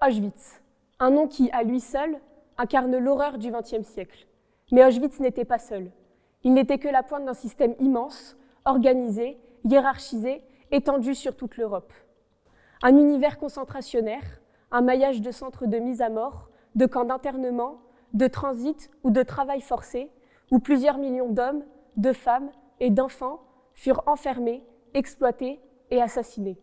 Auschwitz, un nom qui, à lui seul, incarne l'horreur du XXe siècle. Mais Auschwitz n'était pas seul. Il n'était que la pointe d'un système immense, organisé, hiérarchisé, étendu sur toute l'Europe. Un univers concentrationnaire, un maillage de centres de mise à mort, de camps d'internement, de transit ou de travail forcé, où plusieurs millions d'hommes, de femmes et d'enfants furent enfermés, exploités et assassinés.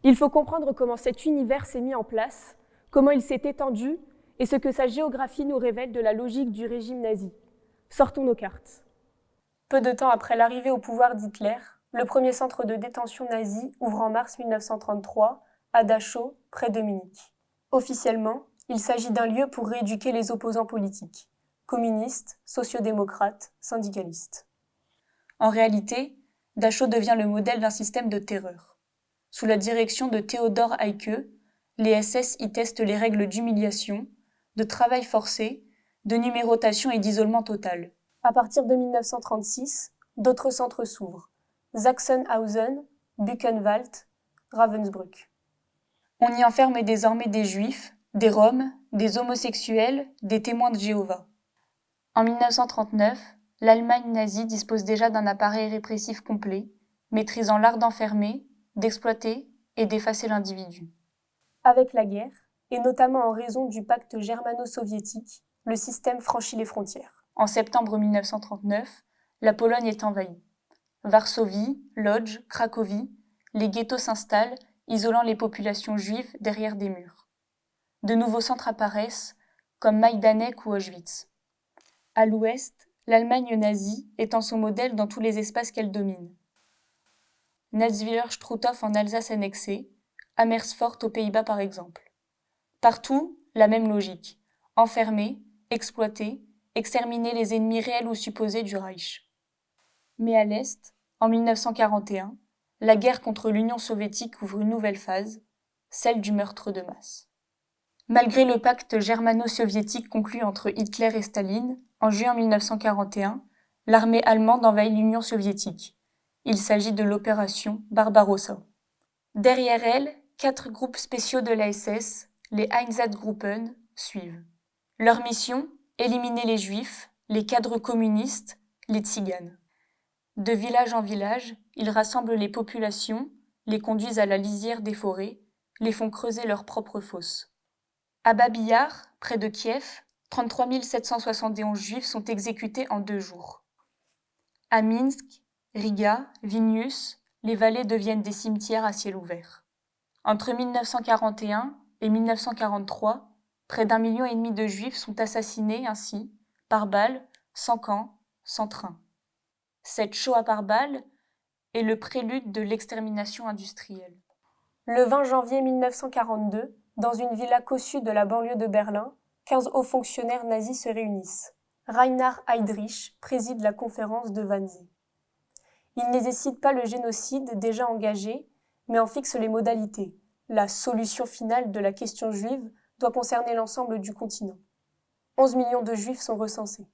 Il faut comprendre comment cet univers s'est mis en place, comment il s'est étendu et ce que sa géographie nous révèle de la logique du régime nazi. Sortons nos cartes. Peu de temps après l'arrivée au pouvoir d'Hitler, le premier centre de détention nazi ouvre en mars 1933 à Dachau, près de Munich. Officiellement, il s'agit d'un lieu pour rééduquer les opposants politiques, communistes, sociodémocrates, syndicalistes. En réalité, Dachau devient le modèle d'un système de terreur. Sous la direction de Theodor Eicke, les SS y testent les règles d'humiliation, de travail forcé, de numérotation et d'isolement total. À partir de 1936, d'autres centres s'ouvrent. Sachsenhausen, Buchenwald, Ravensbrück. On y enferme désormais des juifs, des roms, des homosexuels, des témoins de Jéhovah. En 1939, l'Allemagne nazie dispose déjà d'un appareil répressif complet, maîtrisant l'art d'enfermer, d'exploiter et d'effacer l'individu. Avec la guerre, et notamment en raison du pacte germano-soviétique, le système franchit les frontières. En septembre 1939, la Pologne est envahie. Varsovie, Lodz, Cracovie, les ghettos s'installent, isolant les populations juives derrière des murs. De nouveaux centres apparaissent, comme Majdanek ou Auschwitz. À l'ouest, l'Allemagne nazie étend son modèle dans tous les espaces qu'elle domine. Natzwiller-Struthof en Alsace annexée, Amersfoort aux Pays-Bas par exemple. Partout, la même logique. Enfermer, exploiter, exterminer les ennemis réels ou supposés du Reich. Mais à l'Est, en 1941, la guerre contre l'Union soviétique ouvre une nouvelle phase, celle du meurtre de masse. Malgré le pacte germano-soviétique conclu entre Hitler et Staline, en juin 1941, l'armée allemande envahit l'Union soviétique. Il s'agit de l'opération Barbarossa. Derrière elle, 4 groupes spéciaux de la SS, les Einsatzgruppen, suivent. Leur mission, éliminer les juifs, les cadres communistes, les tziganes. De village en village, ils rassemblent les populations, les conduisent à la lisière des forêts, les font creuser leurs propres fosses. À Babi Yar, près de Kiev, 33 771 juifs sont exécutés en 2 jours. À Minsk, Riga, Vilnius, les vallées deviennent des cimetières à ciel ouvert. Entre 1941 et 1943, près d'1,5 million de juifs sont assassinés ainsi, par balles, sans camp, sans train. Cette Shoah par balle est le prélude de l'extermination industrielle. Le 20 janvier 1942, dans une villa cossue de la banlieue de Berlin, 15 hauts fonctionnaires nazis se réunissent. Reinhard Heydrich préside la conférence de Wannsee. Il ne décide pas le génocide déjà engagé, mais en fixe les modalités. La solution finale de la question juive doit concerner l'ensemble du continent. 11 millions de juifs sont recensés.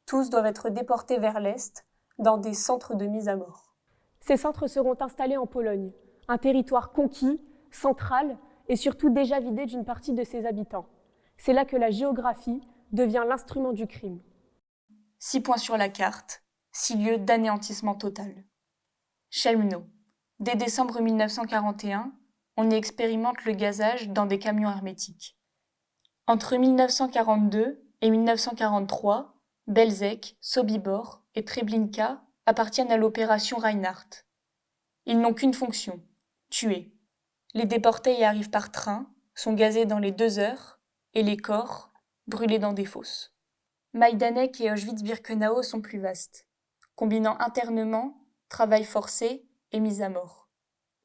Tous doivent être déportés vers l'Est, dans des centres de mise à mort. Ces centres seront installés en Pologne, un territoire conquis, central et surtout déjà vidé d'une partie de ses habitants. C'est là que la géographie devient l'instrument du crime. 6 points sur la carte, 6 lieux d'anéantissement total. Chelmno. Dès décembre 1941, on y expérimente le gazage dans des camions hermétiques. Entre 1942 et 1943, Belzec, Sobibor et Treblinka appartiennent à l'opération Reinhardt. Ils n'ont qu'une fonction, tuer. Les déportés y arrivent par train, sont gazés dans les 2 heures, et les corps, brûlés dans des fosses. Majdanek et Auschwitz-Birkenau sont plus vastes, combinant internement, travail forcé et mise à mort.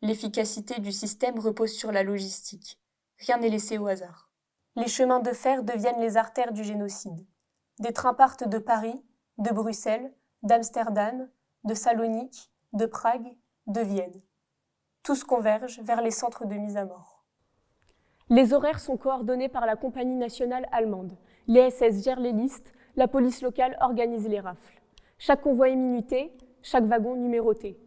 L'efficacité du système repose sur la logistique. Rien n'est laissé au hasard. Les chemins de fer deviennent les artères du génocide. Des trains partent de Paris, de Bruxelles, d'Amsterdam, de Salonique, de Prague, de Vienne. Tous convergent vers les centres de mise à mort. Les horaires sont coordonnés par la compagnie nationale allemande. Les SS gèrent les listes, la police locale organise les rafles. Chaque convoi est minuté, chaque wagon numéroté.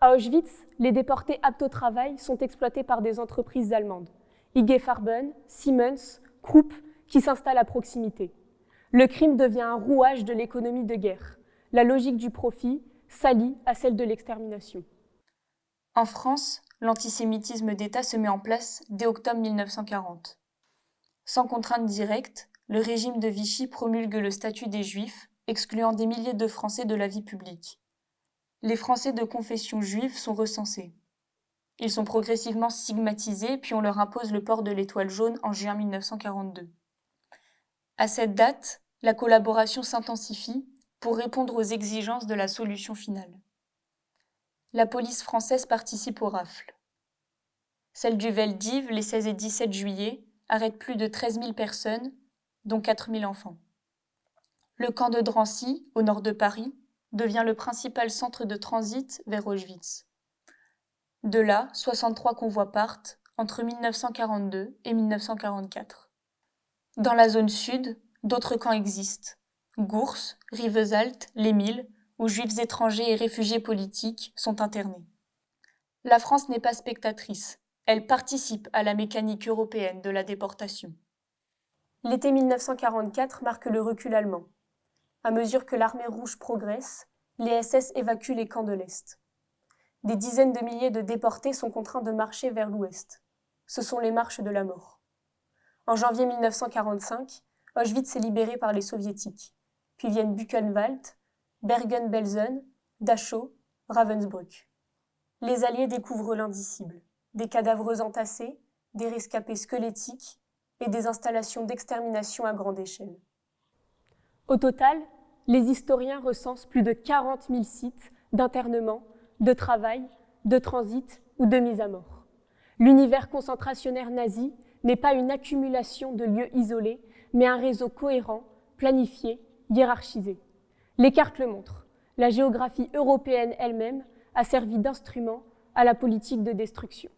À Auschwitz, les déportés aptes au travail sont exploités par des entreprises allemandes. IG Farben, Siemens, Krupp qui s'installent à proximité. Le crime devient un rouage de l'économie de guerre. La logique du profit s'allie à celle de l'extermination. En France, l'antisémitisme d'État se met en place dès octobre 1940. Sans contrainte directe, le régime de Vichy promulgue le statut des Juifs, excluant des milliers de Français de la vie publique. Les Français de confession juive sont recensés. Ils sont progressivement stigmatisés, puis on leur impose le port de l'étoile jaune en juin 1942. À cette date, la collaboration s'intensifie pour répondre aux exigences de la solution finale. La police française participe aux rafles. Celle du Vel-d'Hiv, les 16 et 17 juillet, arrête plus de 13 000 personnes, dont 4 000 enfants. Le camp de Drancy, au nord de Paris, devient le principal centre de transit vers Auschwitz. De là, 63 convois partent entre 1942 et 1944. Dans la zone sud, d'autres camps existent. Gours, Rivesaltes, Les Milles, où juifs étrangers et réfugiés politiques sont internés. La France n'est pas spectatrice, elle participe à la mécanique européenne de la déportation. L'été 1944 marque le recul allemand. À mesure que l'armée rouge progresse, les SS évacuent les camps de l'Est. Des dizaines de milliers de déportés sont contraints de marcher vers l'Ouest. Ce sont les marches de la mort. En janvier 1945, Auschwitz est libéré par les Soviétiques. Puis viennent Buchenwald, Bergen-Belsen, Dachau, Ravensbrück. Les Alliés découvrent l'indicible. Des cadavres entassés, des rescapés squelettiques et des installations d'extermination à grande échelle. Au total, les historiens recensent plus de 40 000 sites d'internement, de travail, de transit ou de mise à mort. L'univers concentrationnaire nazi n'est pas une accumulation de lieux isolés, mais un réseau cohérent, planifié, hiérarchisé. Les cartes le montrent. La géographie européenne elle-même a servi d'instrument à la politique de destruction.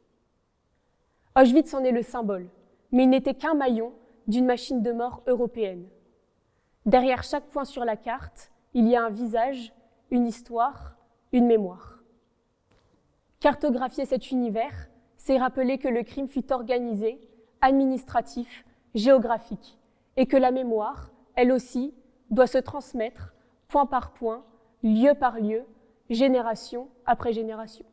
Auschwitz en est le symbole, mais il n'était qu'un maillon d'une machine de mort européenne. Derrière chaque point sur la carte, il y a un visage, une histoire, une mémoire. Cartographier cet univers, c'est rappeler que le crime fut organisé, administratif, géographique, et que la mémoire, elle aussi, doit se transmettre, point par point, lieu par lieu, génération après génération.